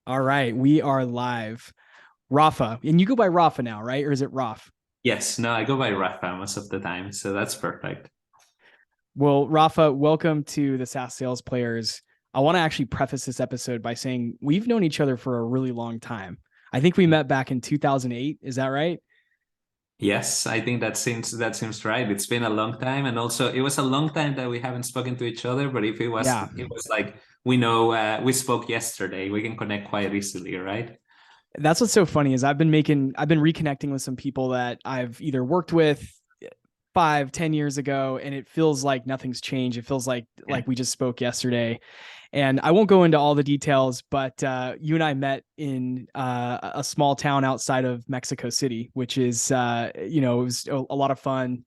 All right, we are live. Rafa, and you go by Rafa now, right? Or is it Raf? Yes, no, I go by Rafa most of the time, so that's perfect. Well, Rafa, welcome to the SaaS Sales Players. I want to actually preface this episode by saying we've known each other for a really long time. I think we met back in 2008. Is that right? Yes, I think that seems right. It's been a long time, and also it was a long time that we haven't spoken to each other. But if it was, Yeah. it was like we know we spoke yesterday. We can connect quite easily, right? That's what's so funny is I've been reconnecting with some people that I've either worked with 5, 10 years ago, and it feels like nothing's changed. It feels Yeah. like we just spoke yesterday. And I won't go into all the details, but you and I met in a small town outside of Mexico City, which is, it was a lot of fun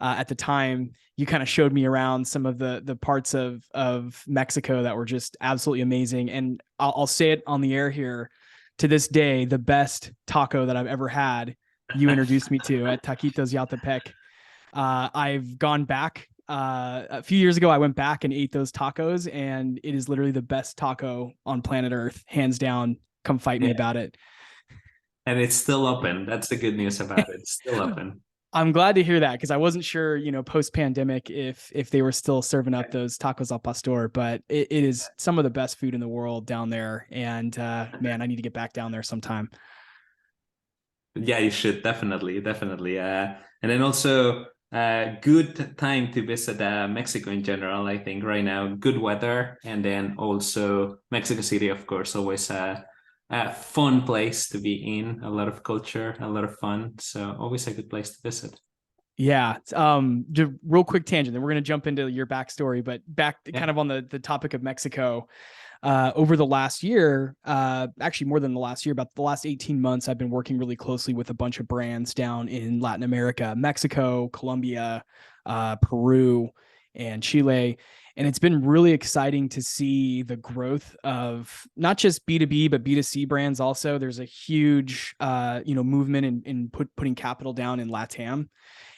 at the time. You kind of showed me around some of the parts of Mexico that were just absolutely amazing. And I'll say it on the air here. To this day, the best taco that I've ever had, you introduced me to at Taquitos Yatepec. I've gone back a few years ago. I went back and ate those tacos, and it is literally the best taco on planet Earth, hands down. Come fight me Yeah, about it. and it's still open. That's the good news about it. It's still open. I'm glad to hear that because I wasn't sure, post pandemic if they were still serving up those tacos al pastor, but it is some of the best food in the world down there. And man, I need to get back down there sometime. Yeah, you should definitely, definitely. And then also, good time to visit Mexico in general. I think right now, good weather, and then also Mexico City, of course, always a fun place to be in. A lot of culture, a lot of fun. So always a good place to visit. Yeah. Just real quick tangent. Then we're gonna jump into your backstory, but back Yeah. kind of on the topic of Mexico. Over the last year, actually more than the last year, about the last 18 months, I've been working really closely with a bunch of brands down in Latin America, Mexico, Colombia, Peru, and Chile. And it's been really exciting to see the growth of not just B2B, but B2C brands also. There's a huge, movement in putting capital down in LATAM.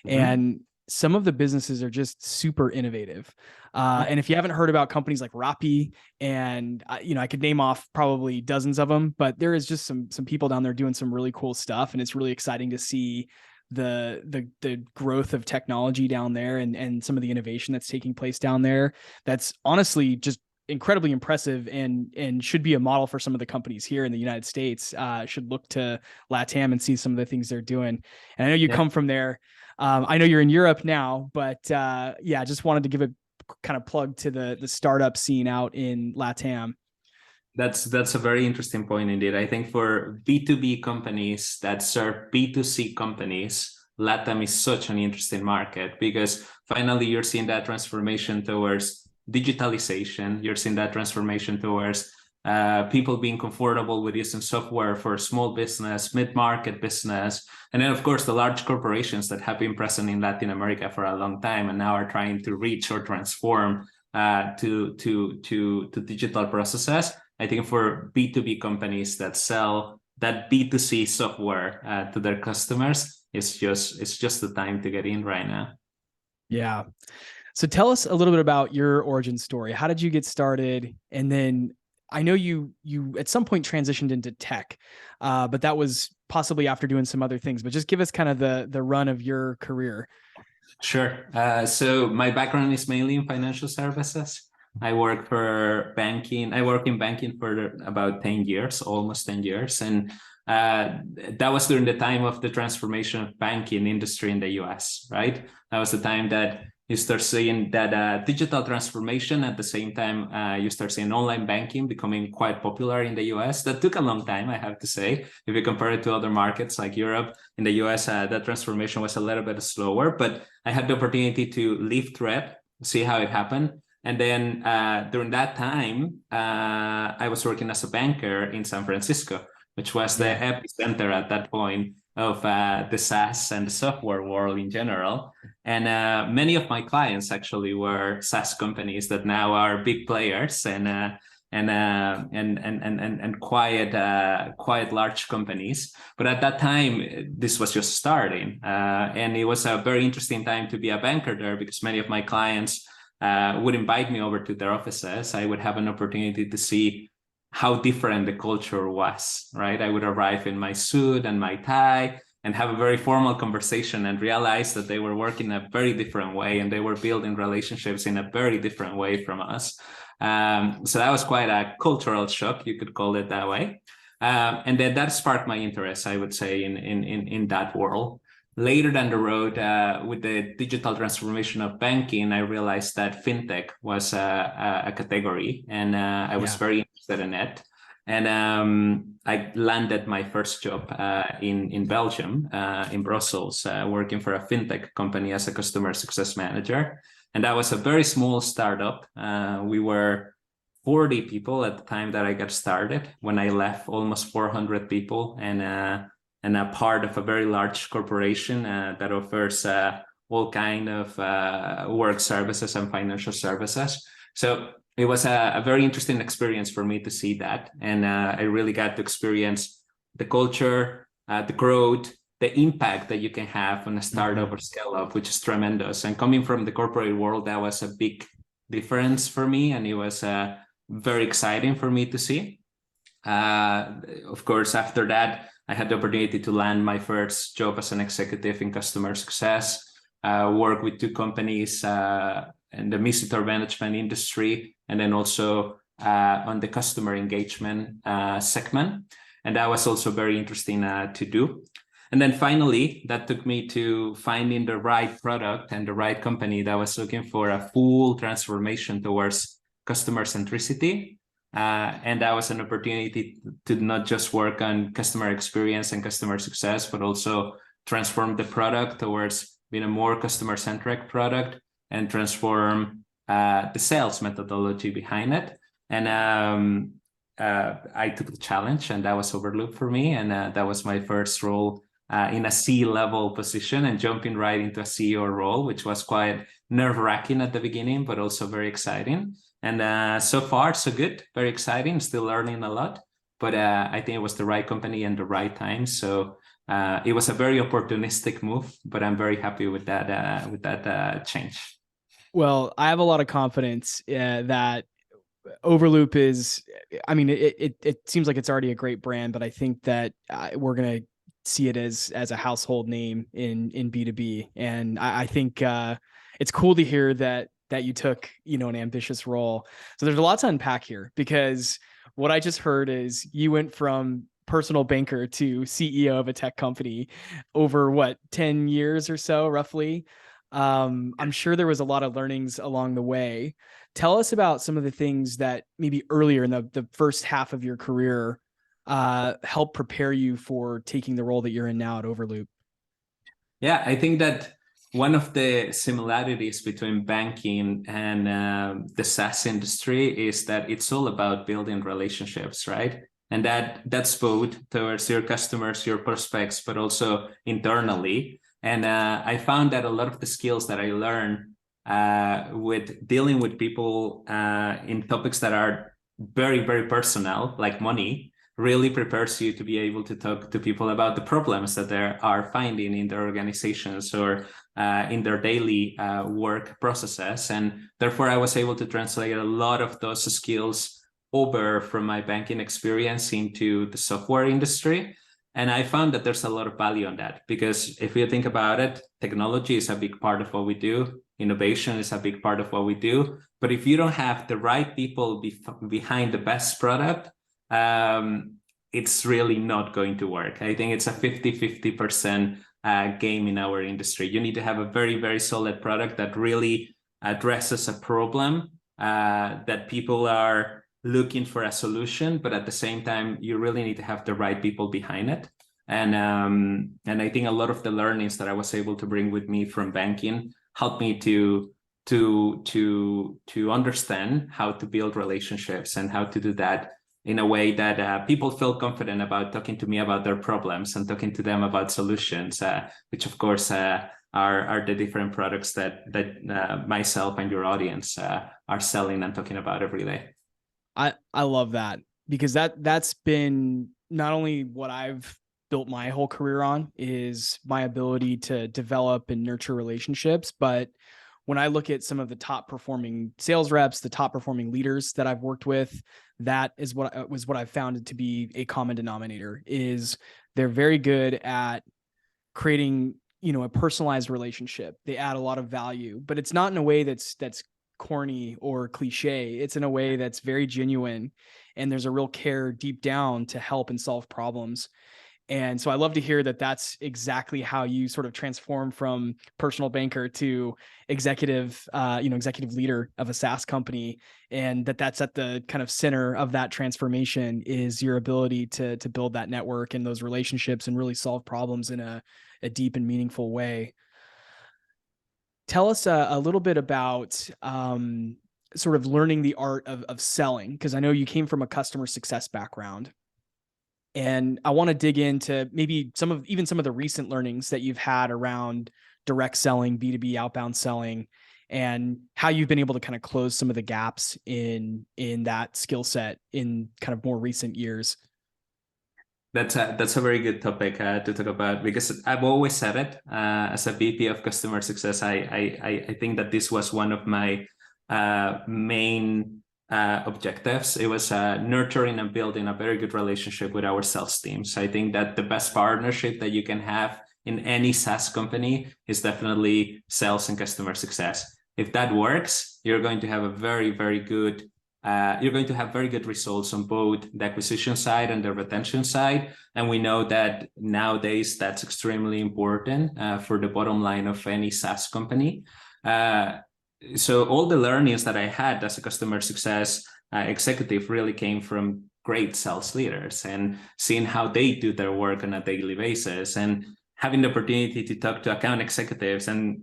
Mhm. And some of the businesses are just super innovative. And if you haven't heard about companies like Rappi, and I could name off probably dozens of them, but there is just some people down there doing some really cool stuff, and it's really exciting to see the growth of technology down there, and some of the innovation that's taking place down there. That's honestly just incredibly impressive, and should be a model for some of the companies here in the United States. Should look to LATAM and see some of the things they're doing. And I know you Yeah. come from there. I know you're in Europe now, but yeah, just wanted to give a kind of plug to the startup scene out in LATAM. That's a very interesting point indeed. I think for B2B companies that serve B2C companies, LATAM is such an interesting market because finally you're seeing that transformation towards digitalization. You're seeing that transformation towards people being comfortable with using software for small business, mid-market business, and then of course the large corporations that have been present in Latin America for a long time and now are trying to reach or transform to digital processes. I think for B2B companies that sell that B2C software to their customers, it's just the time to get in right now. Yeah. So tell us a little bit about your origin story. How did you get started? And then I know you at some point transitioned into tech, but that was possibly after doing some other things. But just give us kind of the run of your career. Sure. So my background is mainly in financial services. I work for banking. I work in banking for about 10 years, almost 10 years. And that was during the time of the transformation of banking industry in the US, right? That was the time that you start seeing that digital transformation. At the same time, you start seeing online banking becoming quite popular in the US. That took a long time, I have to say, if you compare it to other markets like Europe. In the US, that transformation was a little bit slower, but I had the opportunity to live through it, see how it happened. And then during that time, I was working as a banker in San Francisco, which was the Yeah. epicenter at that point of the SaaS and the software world in general. And many of my clients actually were SaaS companies that now are big players and quite large companies. But at that time, this was just starting, and it was a very interesting time to be a banker there because many of my clients would invite me over to their offices. I would have an opportunity to see how different the culture was, right? I would arrive in my suit and my tie and have a very formal conversation and realize that they were working a very different way and they were building relationships in a very different way from us. So that was quite a cultural shock, you could call it that way. And then that sparked my interest, I would say, in that world. Later down the road, with the digital transformation of banking, I realized that fintech was a category, and I was very interested in it. And I landed my first job in Belgium, in Brussels, working for a fintech company as a customer success manager. And that was a very small startup. We were 40 people at the time that I got started. When I left, almost 400 people, and a part of a very large corporation that offers all kind of work services and financial services. So it was a very interesting experience for me to see that. And I really got to experience the culture, the growth, the impact that you can have on a startup or scale up, which is tremendous. And coming from the corporate world, that was a big difference for me. And it was very exciting for me to see. Of course, after that, I had the opportunity to land my first job as an executive in customer success, work with two companies in the visitor management industry, and then also on the customer engagement segment. And that was also very interesting to do. And then finally, that took me to finding the right product and the right company that was looking for a full transformation towards customer centricity. And that was an opportunity to not just work on customer experience and customer success, but also transform the product towards being a more customer-centric product and transform the sales methodology behind it. And I took the challenge, and that was Overloop for me. And that was my first role in a C-level position, and jumping right into a CEO role, which was quite nerve-wracking at the beginning, but also very exciting. And so far, so good. Very exciting. Still learning a lot. But I think it was the right company and the right time. So it was a very opportunistic move, but I'm very happy with that change. Well, I have a lot of confidence that Overloop is, I mean, it seems like it's already a great brand, but I think that we're going to see it as a household name in B2B. And I think it's cool to hear that you took, an ambitious role. So there's a lot to unpack here, because what I just heard is you went from personal banker to CEO of a tech company over 10 years or so, roughly. I'm sure there was a lot of learnings along the way. Tell us about some of the things that maybe earlier in the first half of your career helped prepare you for taking the role that you're in now at Overloop. Yeah, I think that one of the similarities between banking and the SaaS industry is that it's all about building relationships, right? And that's both towards your customers, your prospects, but also internally. And I found that a lot of the skills that I learned with dealing with people in topics that are very, very personal, like money, really prepares you to be able to talk to people about the problems that they are finding in their organizations or in their daily work processes. And therefore, I was able to translate a lot of those skills over from my banking experience into the software industry. And I found that there's a lot of value on that, because if you think about it, technology is a big part of what we do. Innovation is a big part of what we do. But if you don't have the right people behind the best product, it's really not going to work. I think it's a 50-50% game in our industry. You need to have a very, very solid product that really addresses a problem that people are looking for a solution, but at the same time, you really need to have the right people behind it. And I think a lot of the learnings that I was able to bring with me from banking helped me to understand how to build relationships and how to do that in a way that people feel confident about talking to me about their problems and talking to them about solutions, which of course are the different products that myself and your audience are selling and talking about every day. I love that, because that's been not only what I've built my whole career on, is my ability to develop and nurture relationships, but when I look at some of the top performing sales reps, the top performing leaders that I've worked with, that is what I've found to be a common denominator. Is they're very good at creating, a personalized relationship. They add a lot of value, but it's not in a way that's corny or cliche. It's in a way that's very genuine, and there's a real care deep down to help and solve problems. And so I love to hear that that's exactly how you sort of transform from personal banker to executive, executive leader of a SaaS company. And that's at the kind of center of that transformation is your ability to build that network and those relationships and really solve problems in a deep and meaningful way. Tell us a little bit about sort of learning the art of selling, because I know you came from a customer success background. And I want to dig into maybe some of the recent learnings that you've had around direct selling, B2B outbound selling, and how you've been able to kind of close some of the gaps in that skill set in kind of more recent years. That's a very good topic to talk about, because I've always said it as a VP of customer success. I think that this was one of my main objectives. It was nurturing and building a very good relationship with our sales teams. I think that the best partnership that you can have in any SaaS company is definitely sales and customer success. If that works, you're going to have a very, very good you're going to have very good results on both the acquisition side and the retention side. And we know that nowadays that's extremely important for the bottom line of any SaaS company. So all the learnings that I had as a customer success executive really came from great sales leaders and seeing how they do their work on a daily basis, and having the opportunity to talk to account executives. And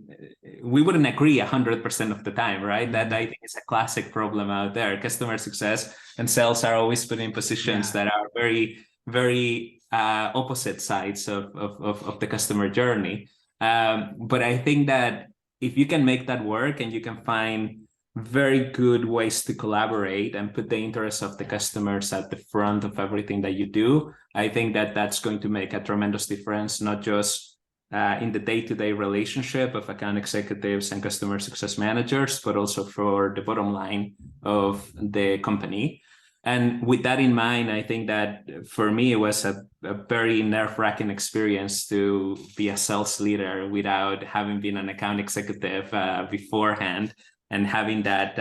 we wouldn't agree 100% of the time, right? That I think is a classic problem out there. Customer success and sales are always put in positions that are very, very opposite sides of the customer journey. But I think that if you can make that work and you can find very good ways to collaborate and put the interests of the customers at the front of everything that you do, I think that that's going to make a tremendous difference, not just in the day-to-day relationship of account executives and customer success managers, but also for the bottom line of the company. And with that in mind, I think that for me, it was a very nerve-wracking experience to be a sales leader without having been an account executive beforehand and having that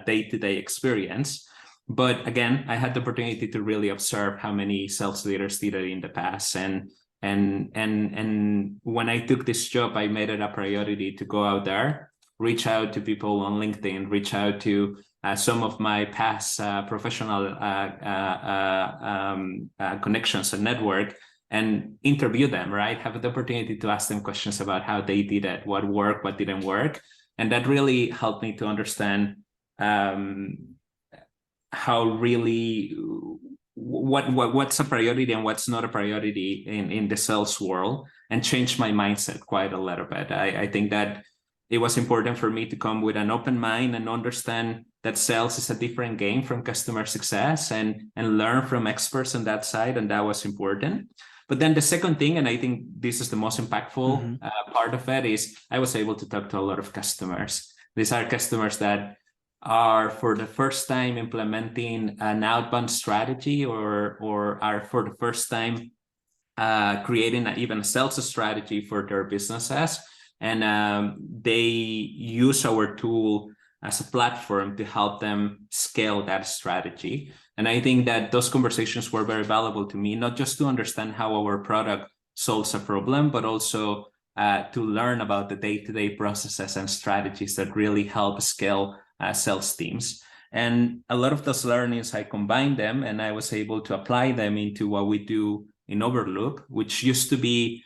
day-to-day experience. But again, I had the opportunity to really observe how many sales leaders did it in the past. And when I took this job, I made it a priority to go out there, reach out to people on LinkedIn, reach out to some of my past professional connections and network, and interview them, right? Have the opportunity to ask them questions about how they did it, what worked, what didn't work. And that really helped me to understand how really what's a priority and what's not a priority in the sales world, and change my mindset quite a little bit. I think that it was important for me to come with an open mind and understand that sales is a different game from customer success, and learn from experts on that side. And that was important. But then the second thing, and I think this is the most impactful part of it, is I was able to talk to a lot of customers. These are customers that are for the first time implementing an outbound strategy, or are for the first time creating even a sales strategy for their businesses. And they use our tool as a platform to help them scale that strategy. And I think that those conversations were very valuable to me, not just to understand how our product solves a problem, but also to learn about the day-to-day processes and strategies that really help scale sales teams. And a lot of those learnings, I combined them, and I was able to apply them into what we do in Overloop, which used to be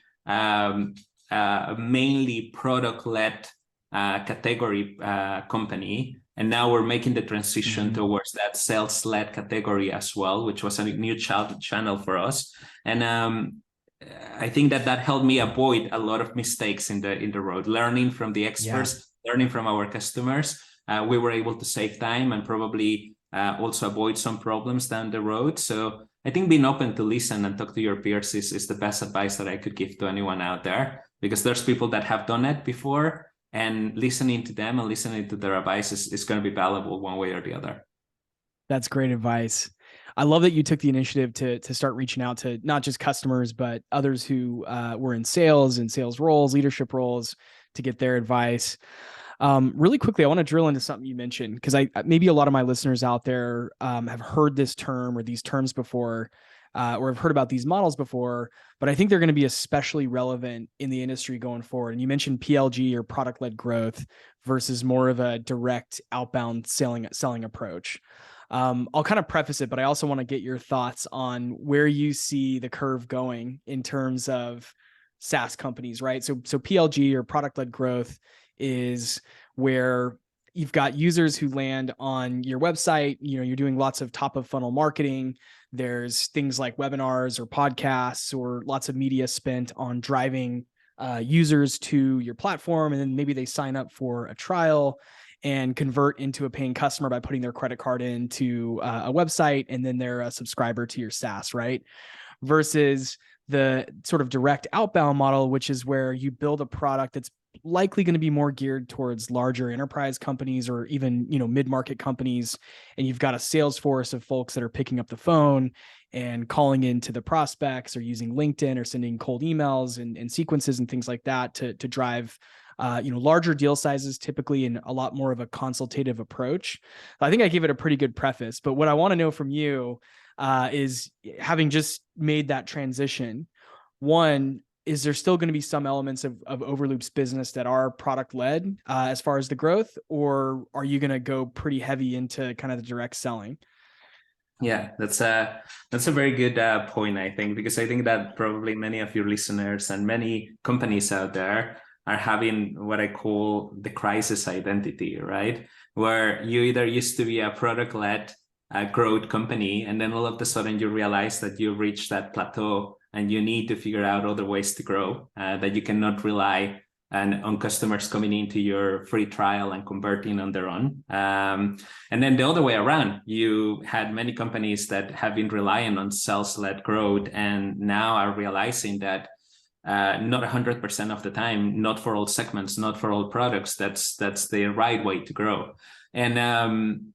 mainly product-led category company. And now we're making the transition towards that sales-led category as well, which was a new channel for us. And I think that helped me avoid a lot of mistakes in the road, learning from the experts, learning from our customers. We were able to save time and probably also avoid some problems down the road. So I think being open to listen and talk to your peers is the best advice that I could give to anyone out there, because there's people that have done it before, and listening to them and listening to their advice is going to be valuable one way or the other. That's great advice. I love that you took the initiative to start reaching out to not just customers, but others who were in sales and sales roles, leadership roles, to get their advice. Really quickly, I want to drill into something you mentioned, because maybe a lot of my listeners out there have heard this term or these terms before, or have heard about these models before, but I think they're going to be especially relevant in the industry going forward. And you mentioned PLG, or product-led growth, versus more of a direct outbound selling approach. I'll kind of preface it, but I also want to get your thoughts on where you see the curve going in terms of SaaS companies, right? So PLG, or product-led growth, is where you've got users who land on your website. You're doing lots of top of funnel marketing. There's things like webinars or podcasts or lots of media spent on driving users to your platform. And then maybe they sign up for a trial and convert into a paying customer by putting their credit card into a website, and then they're a subscriber to your SaaS, right? Versus the sort of direct outbound model, which is where you build a product that's likely going to be more geared towards larger enterprise companies, or even, mid-market companies. And you've got a sales force of folks that are picking up the phone and calling into the prospects, or using LinkedIn, or sending cold emails and sequences and things like that to drive larger deal sizes, typically, in a lot more of a consultative approach. I think I gave it a pretty good preface, but what I want to know from you is, having just made that transition, one, is there still going to be some elements of Overloop's business that are product led as far as the growth, or are you going to go pretty heavy into kind of the direct selling? Yeah, that's a very good point, I think, because I think that probably many of your listeners and many companies out there are having what I call the crisis identity, right? Where you either used to be a product-led growth company, and then all of a sudden you realize that you've reached that plateau and you need to figure out other ways to grow, that you cannot rely on customers coming into your free trial and converting on their own. And then the other way around, you had many companies that have been relying on sales-led growth and now are realizing that not 100% of the time, not for all segments, not for all products, that's the right way to grow. And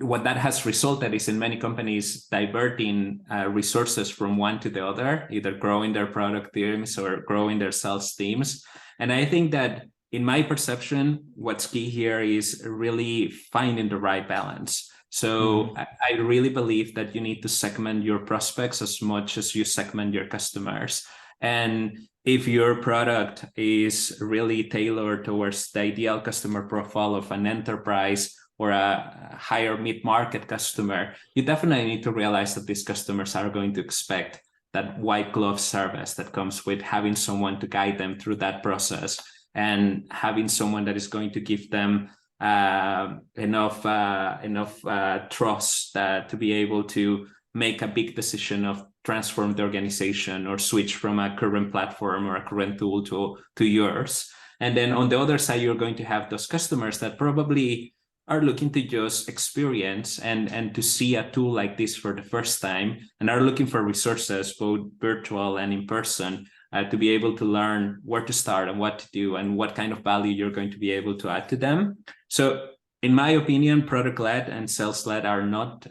what that has resulted is in many companies diverting resources from one to the other, either growing their product teams or growing their sales teams. And I think that, in my perception, what's key here is really finding the right balance. So I really believe that you need to segment your prospects as much as you segment your customers. And if your product is really tailored towards the ideal customer profile of an enterprise or a higher mid-market customer, you definitely need to realize that these customers are going to expect that white glove service that comes with having someone to guide them through that process, and having someone that is going to give them enough trust to be able to make a big decision of transform the organization or switch from a current platform or a current tool to yours. And then on the other side, you're going to have those customers that probably are looking to just experience and to see a tool like this for the first time, and are looking for resources, both virtual and in person, to be able to learn where to start and what to do and what kind of value you're going to be able to add to them. So in my opinion, product-led and sales-led are not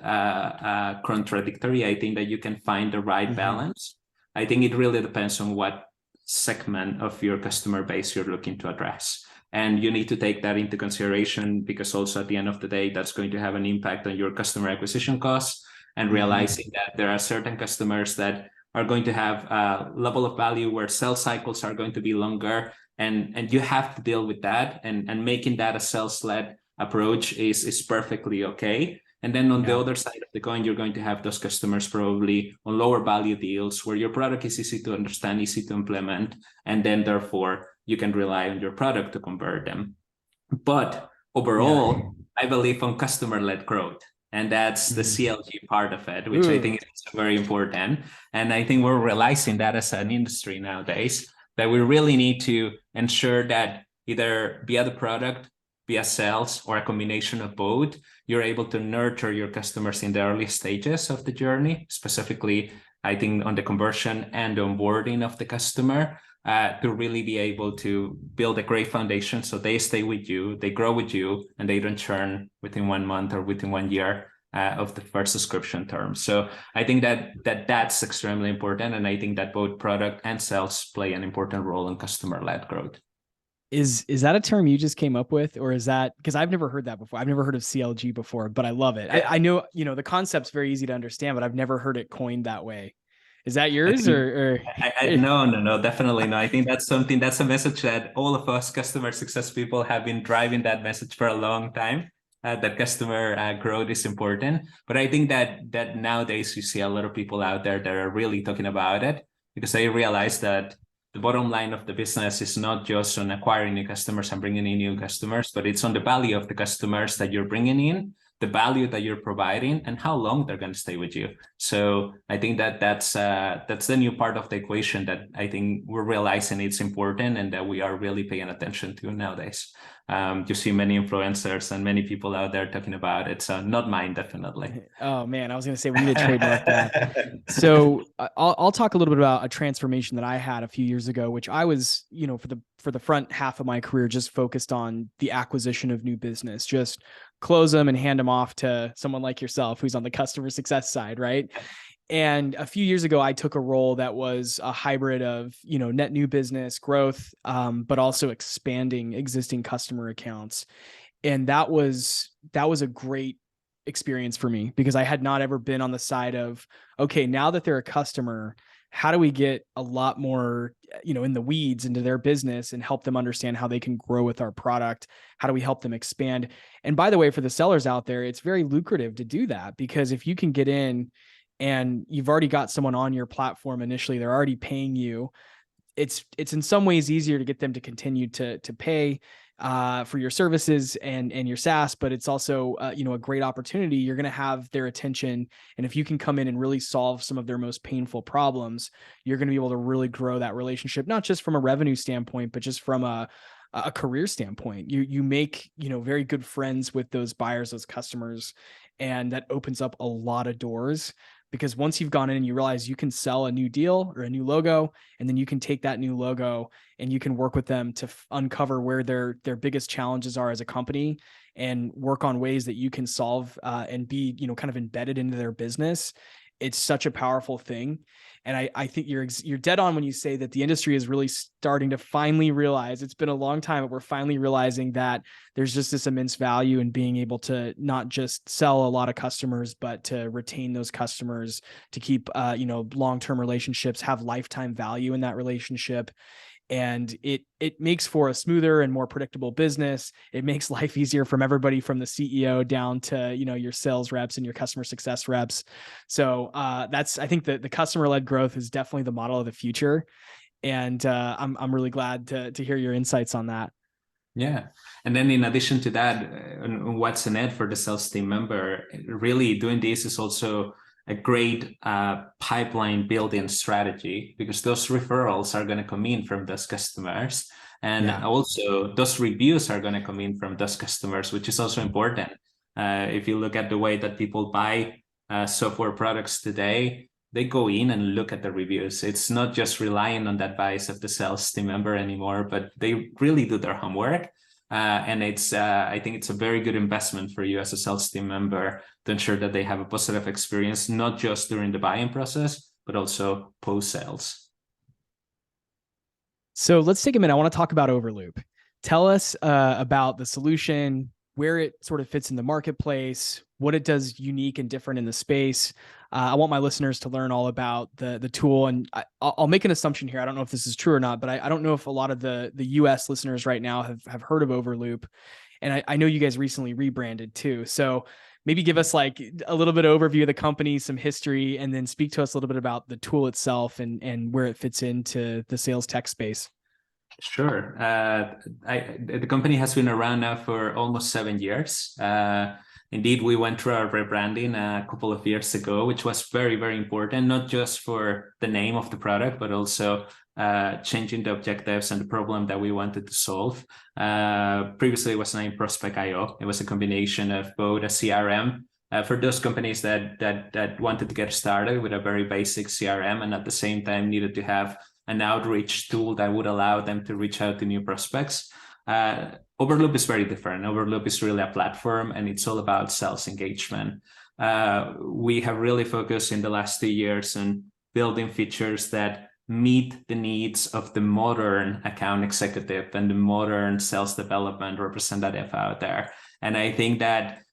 contradictory. I think that you can find the right balance. I think it really depends on what segment of your customer base you're looking to address. And you need to take that into consideration, because also at the end of the day, that's going to have an impact on your customer acquisition costs, and realizing that there are certain customers that are going to have a level of value where sales cycles are going to be longer, and you have to deal with that, and making that a sales-led approach is perfectly okay. And then on the other side of the coin, you're going to have those customers probably on lower value deals where your product is easy to understand, easy to implement, and then therefore you can rely on your product to convert them. But overall, I believe on customer-led growth, and that's the CLG part of it, which I think is very important. And I think we're realizing that as an industry nowadays, that we really need to ensure that either via the product, via sales, or a combination of both, you're able to nurture your customers in the early stages of the journey, specifically, I think, on the conversion and onboarding of the customer, to really be able to build a great foundation so they stay with you, they grow with you, and they don't churn within 1 month or within 1 year of the first subscription term. So I think that's extremely important. And I think that both product and sales play an important role in customer-led growth. Is that a term you just came up with, or is that, because I've never heard that before? I've never heard of CLG before, but I love it. I know, the concept's very easy to understand, but I've never heard it coined that way. Is that I yours, think or? no, definitely no. I think that's a message that all of us customer success people have been driving that message for a long time. That customer growth is important, but I think that nowadays you see a lot of people out there that are really talking about it because they realize that the bottom line of the business is not just on acquiring new customers and bringing in new customers, but it's on the value of the customers that you're bringing in, the value that you're providing, and how long they're going to stay with you. So I think that's the new part of the equation that I think we're realizing it's important and that we are really paying attention to nowadays. You see many influencers and many people out there talking about it. So not mine, definitely. Oh man, I was going to say we need to trademark that. So I'll talk a little bit about a transformation that I had a few years ago, which I was, for the front half of my career, just focused on the acquisition of new business, just close them and hand them off to someone like yourself, who's on the customer success side, right? And a few years ago, I took a role that was a hybrid of, net new business growth, but also expanding existing customer accounts. And that was a great experience for me because I had not ever been on the side of, okay, now that they're a customer, how do we get a lot more, in the weeds into their business and help them understand how they can grow with our product? How do we help them expand? And by the way, for the sellers out there, it's very lucrative to do that because if you can get in and you've already got someone on your platform initially, they're already paying you. It's in some ways easier to get them to continue to pay for your services and your SaaS, but it's also a great opportunity. You're going to have their attention, and if you can come in and really solve some of their most painful problems, you're going to be able to really grow that relationship, not just from a revenue standpoint, but just from a career standpoint. You make very good friends with those buyers, those customers, and that opens up a lot of doors. Because once you've gone in and you realize you can sell a new deal or a new logo, and then you can take that new logo and you can work with them to uncover where their biggest challenges are as a company and work on ways that you can solve and be, kind of embedded into their business. It's such a powerful thing. And I think you're dead on when you say that the industry is really starting to finally realize, it's been a long time, but we're finally realizing that there's just this immense value in being able to not just sell a lot of customers, but to retain those customers, to keep, long-term relationships, have lifetime value in that relationship. And it makes for a smoother and more predictable business. It makes life easier from everybody, from the CEO down to, your sales reps and your customer success reps. So I think that the customer-led growth is definitely the model of the future. And I'm really glad to hear your insights on that. Yeah. And then in addition to that, what's in it for the sales team member, really doing this is also a great pipeline building strategy, because those referrals are going to come in from those customers. And also those reviews are going to come in from those customers, which is also important. If you look at the way that people buy software products today, they go in and look at the reviews. It's not just relying on the advice of the sales team member anymore, but they really do their homework. And I think it's a very good investment for you as a sales team member to ensure that they have a positive experience, not just during the buying process, but also post-sales. So let's take a minute. I want to talk about Overloop. Tell us about the solution, where it sort of fits in the marketplace, what it does unique and different in the space. I want my listeners to learn all about the tool. And I'll make an assumption here. I don't know if this is true or not, but I don't know if a lot of the US listeners right now have heard of Overloop. And I know you guys recently rebranded too. So maybe give us like a little bit of overview of the company, some history, and then speak to us a little bit about the tool itself and where it fits into the sales tech space. Sure. The company has been around now for almost 7 years. Indeed, we went through our rebranding a couple of years ago, which was very, very important, not just for the name of the product, but also changing the objectives and the problem that we wanted to solve. Previously, it was named Prospect.io. It was a combination of both a CRM for those companies that wanted to get started with a very basic CRM, and at the same time needed to have an outreach tool that would allow them to reach out to new prospects. Overloop is very different. Overloop is really a platform, and it's all about sales engagement. We have really focused in the last 2 years on building features that meet the needs of the modern account executive and the modern sales development representative out there. And I think that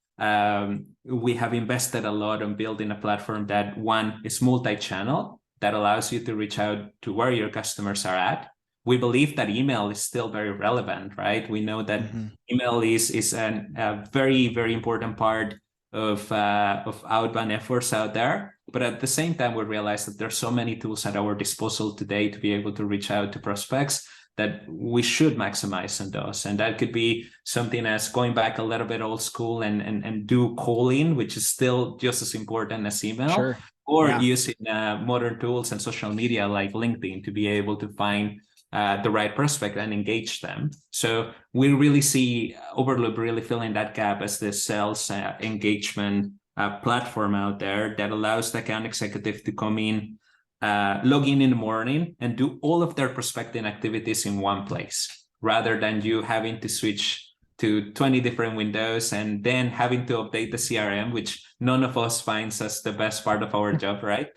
we have invested a lot on building a platform that, one, is multi-channel, that allows you to reach out to where your customers are at. We believe that email is still very relevant, right? We know that email is a very, very important part of outbound efforts out there. But at the same time, we realize that there's so many tools at our disposal today to be able to reach out to prospects that we should maximize on those. And that could be something as going back a little bit old school and do calling, which is still just as important as email, or using modern tools and social media like LinkedIn to be able to find the right prospect and engage them. So we really see Overloop really filling that gap as the sales engagement platform out there that allows the account executive to come in, log in the morning and do all of their prospecting activities in one place, rather than you having to switch to 20 different windows and then having to update the CRM, which none of us finds as the best part of our job, right?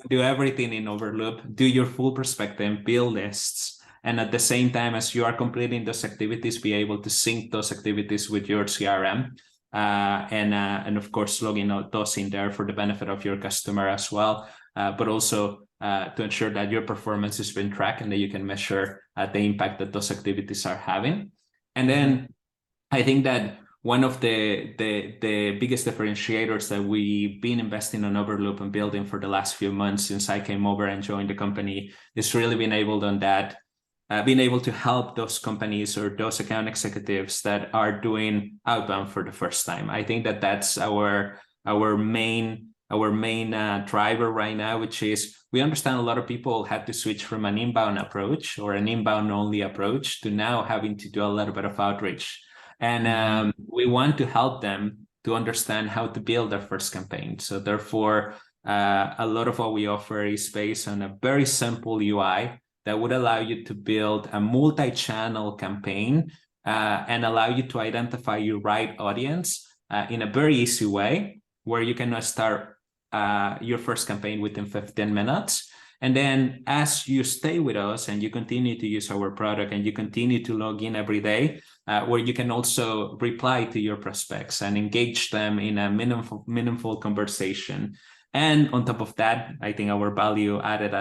Do everything in Overloop, do your full prospecting, build lists, and at the same time as you are completing those activities, be able to sync those activities with your CRM, and of course logging those in there for the benefit of your customer as well, but also to ensure that your performance has been tracked and that you can measure the impact that those activities are having. And then I think that one of the biggest differentiators that we've been investing on Overloop and building for the last few months since I came over and joined the company is really being able to help those companies or those account executives that are doing outbound for the first time. I think that that's our main driver right now, which is we understand a lot of people had to switch from an inbound approach or an inbound only approach to now having to do a little bit of outreach. And we want to help them to understand how to build their first campaign. So therefore, a lot of what we offer is based on a very simple UI that would allow you to build a multi-channel campaign and allow you to identify your right audience in a very easy way, where you can start your first campaign within 15 minutes. And then as you stay with us and you continue to use our product and you continue to log in every day, where you can also reply to your prospects and engage them in a meaningful conversation. And on top of that, I think our value added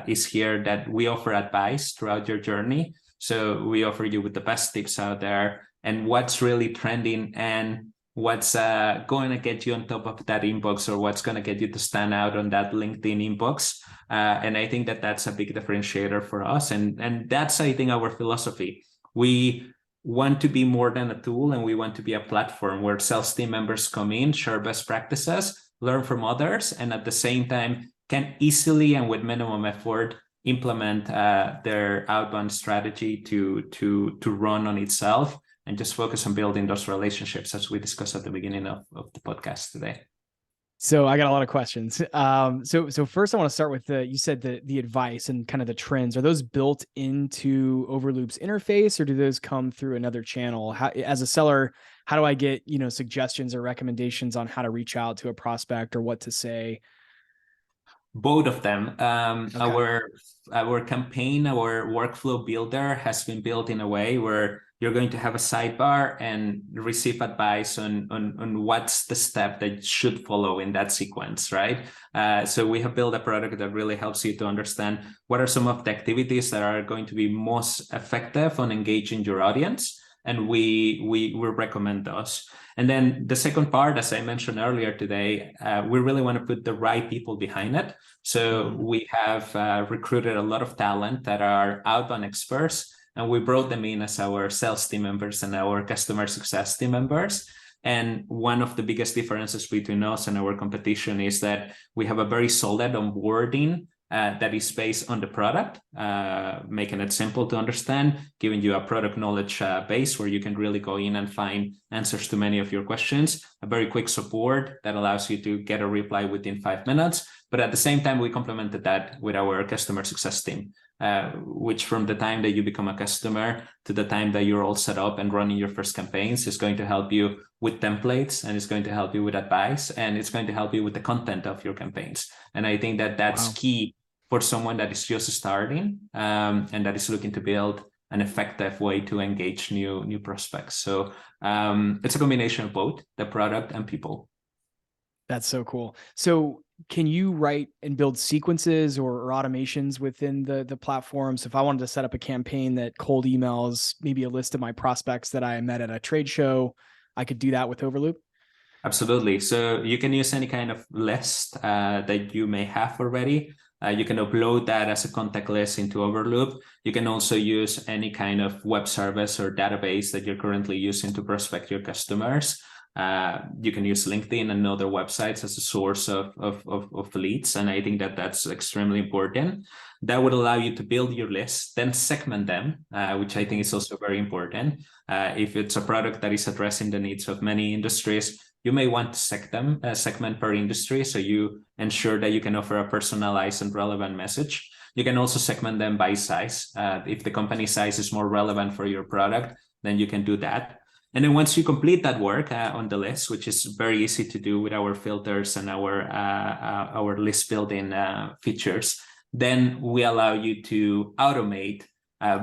is here that we offer advice throughout your journey. So we offer you with the best tips out there and what's really trending and what's going to get you on top of that inbox, or what's going to get you to stand out on that LinkedIn inbox. And I think that that's a big differentiator for us. And that's, I think, our philosophy. We want to be more than a tool, and we want to be a platform where sales team members come in, share best practices, learn from others, and at the same time can easily and with minimum effort implement their outbound strategy to run on itself, and just focus on building those relationships as we discussed at the beginning of the podcast today. So I got a lot of questions. So first I want to start with you said the advice and kind of the trends. Are those built into Overloop's interface, or do those come through another channel? As a seller, how do I get, suggestions or recommendations on how to reach out to a prospect or what to say? Both of them. Our campaign, our workflow builder has been built in a way where you're going to have a sidebar and receive advice on what's the step that should follow in that sequence, right? So we have built a product that really helps you to understand what are some of the activities that are going to be most effective on engaging your audience. And we recommend those. And then the second part, as I mentioned earlier today, we really want to put the right people behind it. So we have recruited a lot of talent that are outbound experts, and we brought them in as our sales team members and our customer success team members. And one of the biggest differences between us and our competition is that we have a very solid onboarding that is based on the product, making it simple to understand, giving you a product knowledge base where you can really go in and find answers to many of your questions, a very quick support that allows you to get a reply within 5 minutes. But at the same time, we complemented that with our customer success team, which from the time that you become a customer to the time that you're all set up and running your first campaigns is going to help you with templates, and it's going to help you with advice, and it's going to help you with the content of your campaigns. And I think that that's key for someone that is just starting and that is looking to build an effective way to engage new prospects. So it's a combination of both the product and people. That's so cool. So can you write and build sequences or automations within the platform? So if I wanted to set up a campaign that cold emails maybe a list of my prospects that I met at a trade show, I could do that with Overloop? Absolutely. So you can use any kind of list that you may have already. You can upload that as a contact list into Overloop. You can also use any kind of web service or database that you're currently using to prospect your customers. You can use LinkedIn and other websites as a source of leads. And I think that that's extremely important. That would allow you to build your list, then segment them, which I think is also very important. If it's a product that is addressing the needs of many industries, you may want to segment per industry, so you ensure that you can offer a personalized and relevant message. You can also segment them by size. If the company size is more relevant for your product, then you can do that. And then once you complete that work on the list, which is very easy to do with our filters and our list building features, then we allow you to automate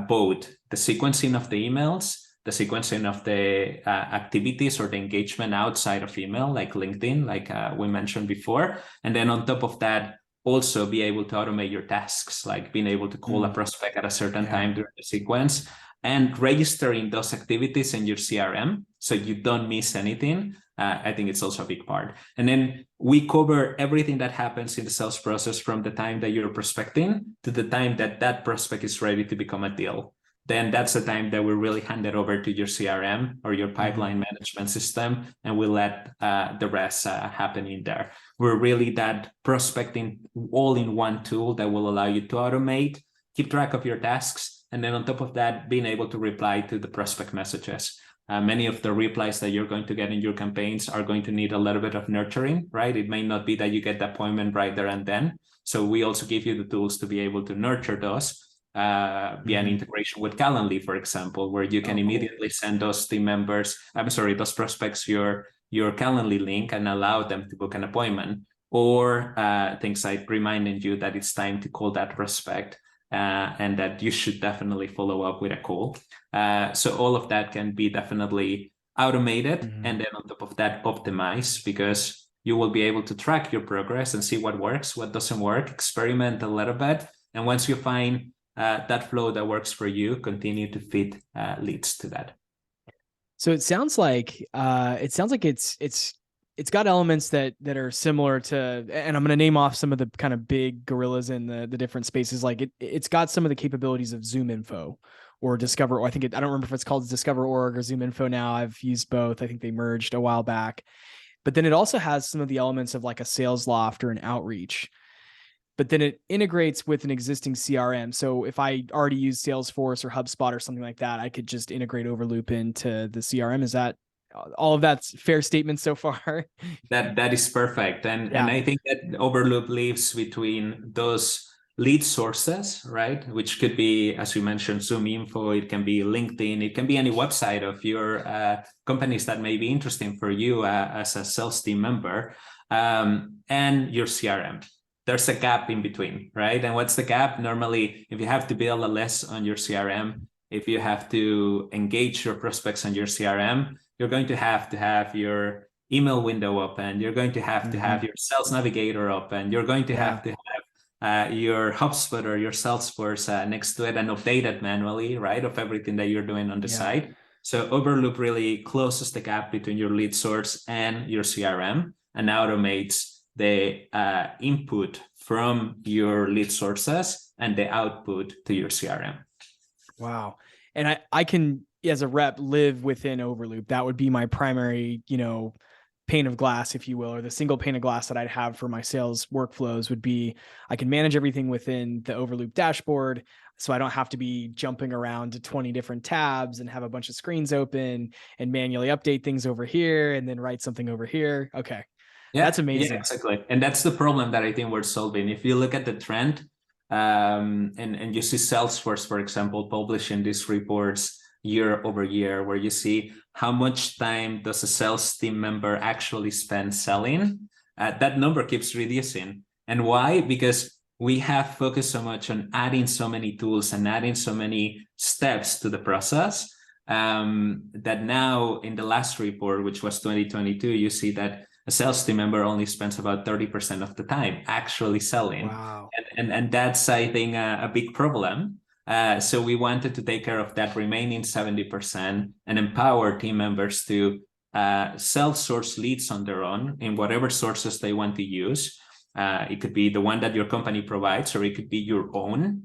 both the sequencing of the emails, the sequencing of the activities or the engagement outside of email, like LinkedIn, like we mentioned before. And then on top of that, also be able to automate your tasks, like being able to call a prospect at a certain time during the sequence and registering those activities in your CRM so you don't miss anything. I think it's also a big part. And then we cover everything that happens in the sales process from the time that you're prospecting to the time that that prospect is ready to become a deal. Then that's the time that we really hand it over to your CRM or your pipeline management system, and we let the rest happen in there. We're really that prospecting all-in-one tool that will allow you to automate, keep track of your tasks, and then on top of that, being able to reply to the prospect messages. Many of the replies that you're going to get in your campaigns are going to need a little bit of nurturing, right? It may not be that you get the appointment right there and then. So we also give you the tools to be able to nurture those via an integration with Calendly, for example, where you can immediately send those team members, those prospects your Calendly link and allow them to book an appointment, or things like reminding you that it's time to call that prospect and that you should definitely follow up with a call. So all of that can be definitely automated and then on top of that optimized, because you will be able to track your progress and see what works, what doesn't work, experiment a little bit. And once you find that flow that works for you, continue to feed leads to that. So it sounds like it's got elements that are similar to, and I'm going to name off some of the kind of big gorillas in the different spaces. Like it's got some of the capabilities of Zoom Info or Discover. Or I don't remember if it's called Discover Org or Zoom Info now. I've used both. I think they merged a while back. But then it also has some of the elements of like a Sales Loft or an Outreach. But then it integrates with an existing CRM. So if I already use Salesforce or HubSpot or something like that, I could just integrate Overloop into the CRM. Is that all of that's fair statement so far? That is perfect. And I think that Overloop lives between those lead sources, right? Which could be, as you mentioned, Zoom Info, it can be LinkedIn, it can be any website of your companies that may be interesting for you as a sales team member, and your CRM. There's a gap in between, right? And what's the gap? Normally, if you have to build a list on your CRM, if you have to engage your prospects on your CRM, you're going to have your email window open. You're going to have your sales navigator open. You're going to have your HubSpot or your Salesforce next to it and update it manually, right? Of everything that you're doing on the site. So Overloop really closes the gap between your lead source and your CRM and automates the input from your lead sources and the output to your CRM. Wow. And I can, as a rep, live within Overloop. That would be my primary, pane of glass, if you will, or the single pane of glass that I'd have for my sales workflows would be I can manage everything within the Overloop dashboard. So I don't have to be jumping around to 20 different tabs and have a bunch of screens open and manually update things over here and then write something over here. Okay. That's Yeah, amazing. exactly. And that's the problem that I think we're solving. If you look at the trend, and you see Salesforce, for example, publishing these reports year over year, where you see how much time does a sales team member actually spend selling, that number keeps reducing. And why? Because we have focused so much on adding so many tools and adding so many steps to the process, that now in the last report, which was 2022, you see that a sales team member only spends about 30% of the time actually selling. Wow. And that's, I think, a big problem. So we wanted to take care of that remaining 70% and empower team members to self-source leads on their own in whatever sources they want to use. It could be the one that your company provides, or it could be your own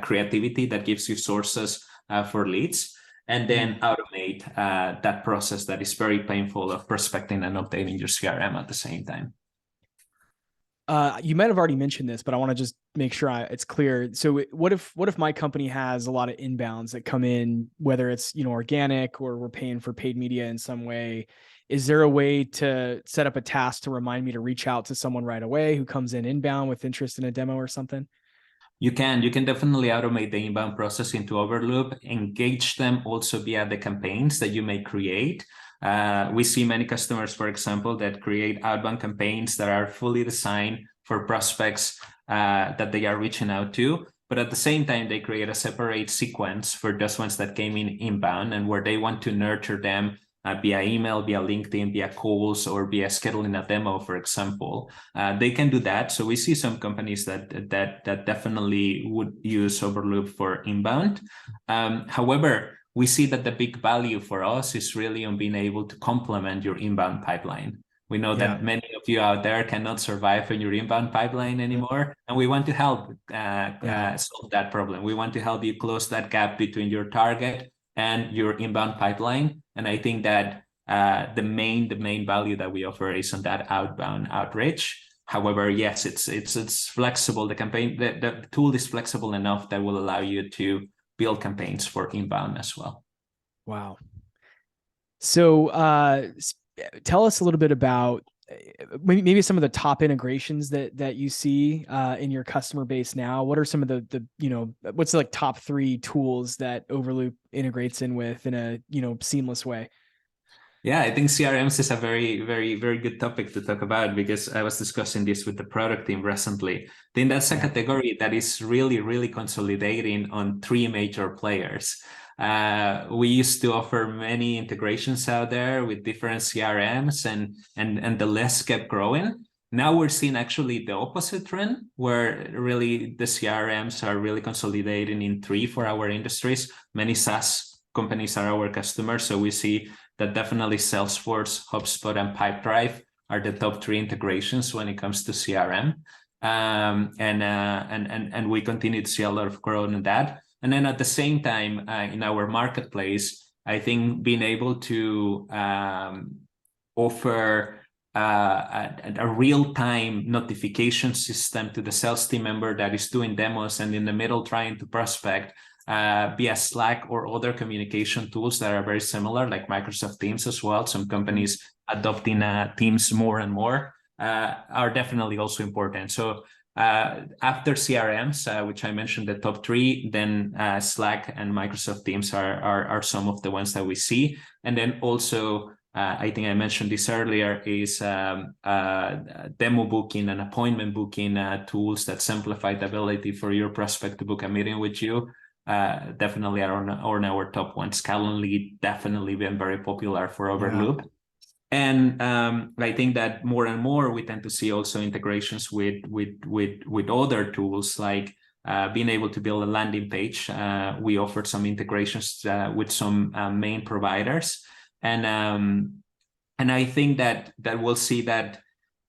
creativity that gives you sources for leads, and then automate that process that is very painful of prospecting and updating your CRM at the same time. You might have already mentioned this, but I want to just make sure it's clear. So what if my company has a lot of inbounds that come in, whether it's, organic or we're paying for paid media in some way? Is there a way to set up a task to remind me to reach out to someone right away who comes in inbound with interest in a demo or something? You can definitely automate the inbound process into Overloop, engage them also via the campaigns that you may create. We see many customers, for example, that create outbound campaigns that are fully designed for prospects that they are reaching out to. But at the same time, they create a separate sequence for those ones that came in inbound and where they want to nurture them via email, via LinkedIn, via calls, or via scheduling a demo, for example. They can do that. So we see some companies that definitely would use Overloop for inbound. However, we see that the big value for us is really on being able to complement your inbound pipeline. We know that many of you out there cannot survive in your inbound pipeline anymore, and we want to help solve that problem. We want to help you close that gap between your target and your inbound pipeline. And I think that the main value that we offer is on that outbound outreach. However, yes, it's flexible. The tool is flexible enough that will allow you to build campaigns for inbound as well. Wow. So tell us a little bit about maybe some of the top integrations that you see in your customer base now. What are some of the what's like top 3 tools that Overloop integrates in with in a seamless way? Yeah, I think CRMs is a very, very, very good topic to talk about, because I was discussing this with the product team recently. I think that's a category that is really, really consolidating on 3 major players. We used to offer many integrations out there with different CRMs, and the list kept growing. Now we're seeing actually the opposite trend, where really the CRMs are really consolidating in 3 for our industries. Many SaaS companies are our customers, so we see that definitely Salesforce, HubSpot, and Pipedrive are the top 3 integrations when it comes to CRM. And we continue to see a lot of growth in that. And then at the same time, in our marketplace, I think being able to offer a real-time notification system to the sales team member that is doing demos and in the middle trying to prospect via Slack or other communication tools that are very similar, like Microsoft Teams as well. Some companies adopting Teams more and more are definitely also important. So after CRMs, which I mentioned, the top 3, then Slack and Microsoft Teams are some of the ones that we see. And then also, I think I mentioned this earlier, is demo booking and appointment booking tools that simplify the ability for your prospect to book a meeting with you. Definitely are on our top ones. Calendly definitely been very popular for Overloop. And I think that more and more we tend to see also integrations with other tools, like being able to build a landing page. We offered some integrations with some main providers, and I think that we'll see that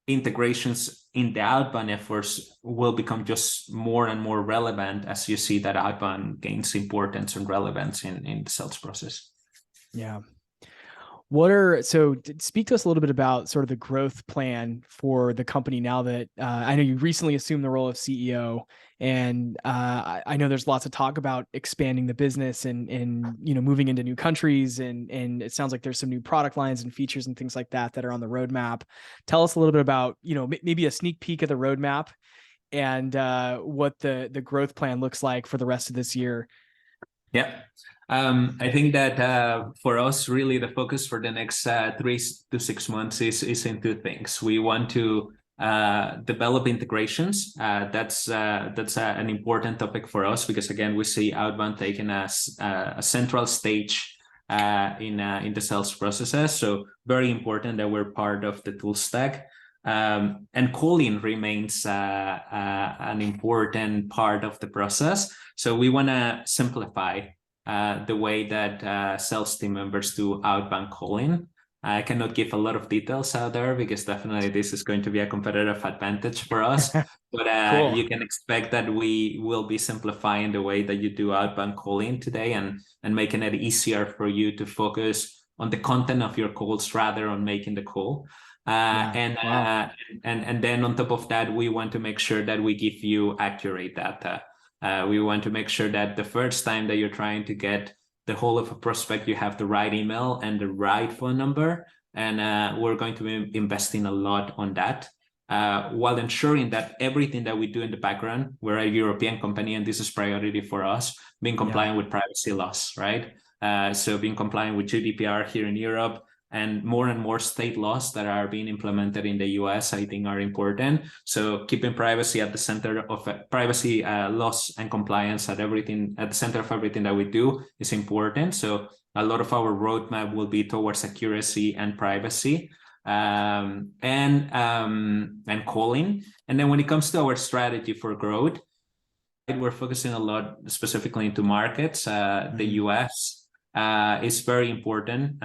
integrations in the outbound efforts will become just more and more relevant as you see that outbound gains importance and relevance in the sales process. Yeah. Speak to us a little bit about sort of the growth plan for the company now that I know you recently assumed the role of CEO, and I know there's lots of talk about expanding the business and moving into new countries, and it sounds like there's some new product lines and features and things like that are on the roadmap. Tell us a little bit about maybe a sneak peek of the roadmap and what the growth plan looks like for the rest of this year. Yeah. I think that for us, really, the focus for the next 3 to 6 months is in two things. We want to develop integrations. That's an important topic for us because, again, we see outbound taken as a central stage in the sales processes. So very important that we're part of the tool stack. And calling remains an important part of the process. So we want to simplify the way that sales team members do outbound calling. I cannot give a lot of details out there because definitely this is going to be a competitive advantage for us. But Cool. you can expect that we will be simplifying the way that you do outbound calling today and making it easier for you to focus on the content of your calls rather on making the call. Wow. And then on top of that, we want to make sure that we give you accurate data. We want to make sure that the first time that you're trying to get the whole of a prospect, you have the right email and the right phone number. And we're going to be investing a lot on that while ensuring that everything that we do in the background, we're a European company and this is priority for us, being compliant with privacy laws, right? So being compliant with GDPR here in Europe, and more state laws that are being implemented in the US, I think are important. So keeping privacy at the center of privacy laws and compliance at the center of everything that we do is important. So a lot of our roadmap will be towards accuracy and privacy and calling. And then when it comes to our strategy for growth, we're focusing a lot specifically into markets, the US. Is very important.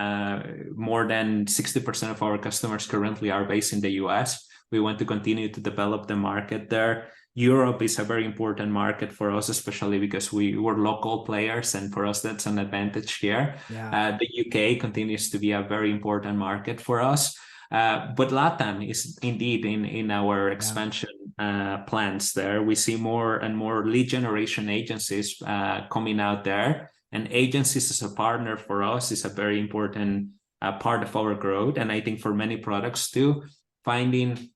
More than 60% of our customers currently are based in the US. We want to continue to develop the market there. Europe is a very important market for us, especially because we're local players, and for us, that's an advantage here. The UK continues to be a very important market for us. But LATAM is indeed in our expansion plans there. We see more and more lead generation agencies coming out there. And agencies as a partner for us is a very important part of our growth. And I think for many products too, finding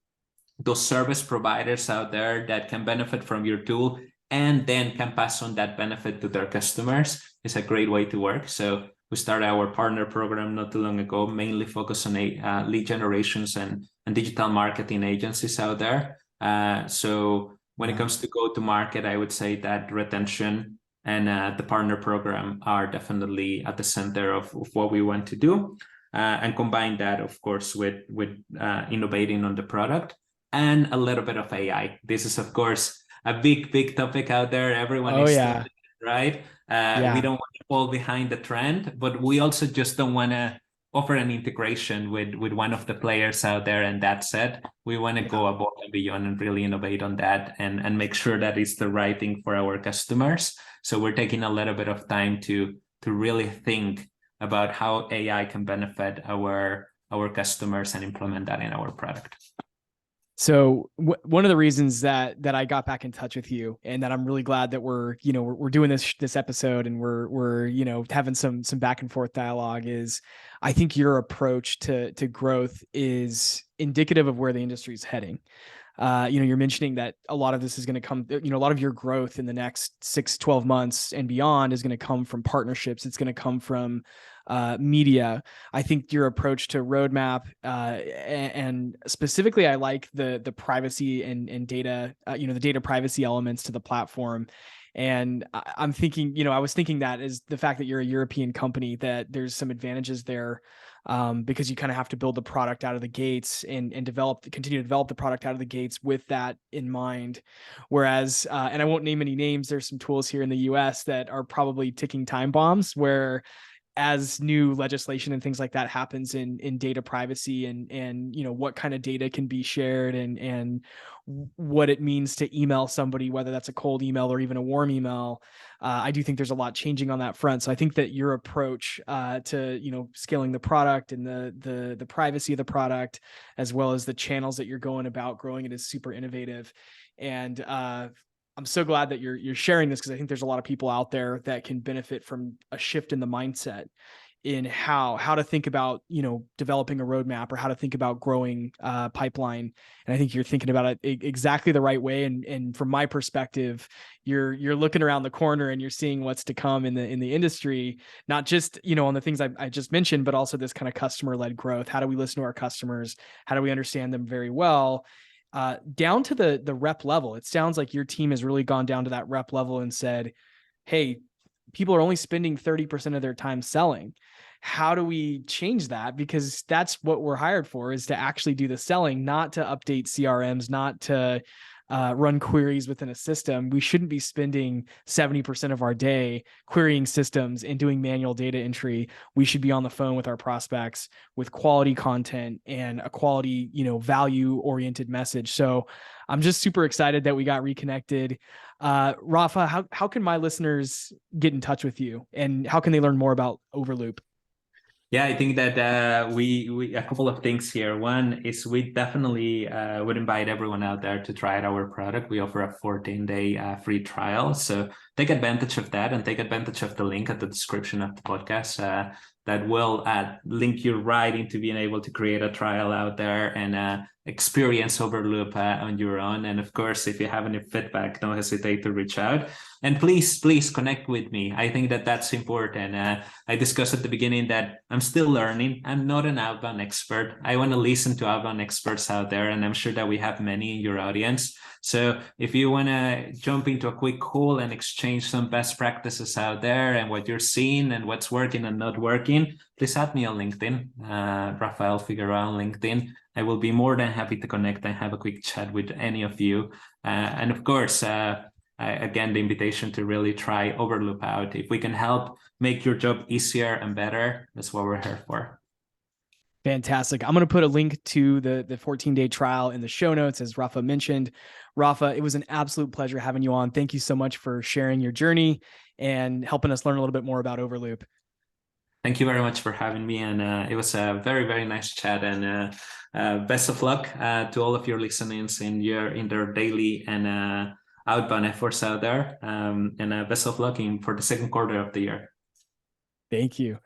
those service providers out there that can benefit from your tool and then can pass on that benefit to their customers is a great way to work. So we started our partner program not too long ago, mainly focused on lead generations and digital marketing agencies out there. So when it comes to go to market, I would say that retention and the partner program are definitely at the center of what we want to do, and combine that, of course, with innovating on the product and a little bit of AI. This is, of course, a big topic out there. Everyone is doing it, right? We don't want to fall behind the trend, but we also just don't want to offer an integration with one of the players out there, and that's it. We want to go above and beyond and really innovate on that and make sure that it's the right thing for our customers. So we're taking a little bit of time to really think about how AI can benefit our customers and implement that in our product. So one of the reasons that I got back in touch with you, and that I'm really glad that we're doing this episode and we're having some back and forth dialogue, is I think your approach to growth is indicative of where the industry is heading. You're mentioning that a lot of this is going to come, a lot of your growth in the next 6-12 months and beyond is going to come from partnerships. It's going to come from media. I think your approach to roadmap and specifically, I like the privacy and data, the data privacy elements to the platform. And I'm thinking, I was thinking that is the fact that you're a European company, that there's some advantages there. Because you kind of have to build the product out of the gates and continue to develop the product out of the gates with that in mind. Whereas, and I won't name any names, there's some tools here in the US that are probably ticking time bombs where as new legislation and things like that happens in data privacy and what kind of data can be shared and what it means to email somebody, whether that's a cold email or even a warm email. I do think there's a lot changing on that front. So I think that your approach to scaling the product and the privacy of the product, as well as the channels that you're going about growing it, is super innovative. And I'm so glad that you're sharing this, because I think there's a lot of people out there that can benefit from a shift in the mindset in how to think about developing a roadmap, or how to think about growing pipeline. And I think you're thinking about it exactly the right way. And from my perspective, you're looking around the corner and you're seeing what's to come in the industry, not just on the things I just mentioned, but also this kind of customer led growth. How do we listen to our customers? How do we understand them very well? Down to the rep level. It sounds like your team has really gone down to that rep level and said, hey, people are only spending 30% of their time selling. How do we change that? Because that's what we're hired for, is to actually do the selling, not to update CRMs, not to run queries within a system. We shouldn't be spending 70% of our day querying systems and doing manual data entry. We should be on the phone with our prospects with quality content and a quality, value oriented message. So I'm just super excited that we got reconnected. Rafa, how can my listeners get in touch with you, and how can they learn more about Overloop? Yeah, I think that we a couple of things here. One is we definitely would invite everyone out there to try out our product. We offer a 14-day free trial, so take advantage of that and take advantage of the link at the description of the podcast. That will link you right into being able to create a trial out there and experience Overloop on your own. And of course, if you have any feedback, don't hesitate to reach out. And please connect with me. I think that that's important. I discussed at the beginning that I'm still learning. I'm not an outbound expert. I want to listen to outbound experts out there, and I'm sure that we have many in your audience. So if you want to jump into a quick call and exchange some best practices out there and what you're seeing and what's working and not working, please add me on LinkedIn, Rafael Figueroa on LinkedIn. I will be more than happy to connect and have a quick chat with any of you. And of course, again, the invitation to really try Overloop out. If we can help make your job easier and better, that's what we're here for. Fantastic. I'm going to put a link to the 14-day trial in the show notes, as Rafa mentioned. Rafa, it was an absolute pleasure having you on. Thank you so much for sharing your journey and helping us learn a little bit more about Overloop. Thank you very much for having me. And it was a very, very nice chat. And best of luck to all of your listeners in their daily and outbound efforts out there. And best of luck for the second quarter of the year. Thank you.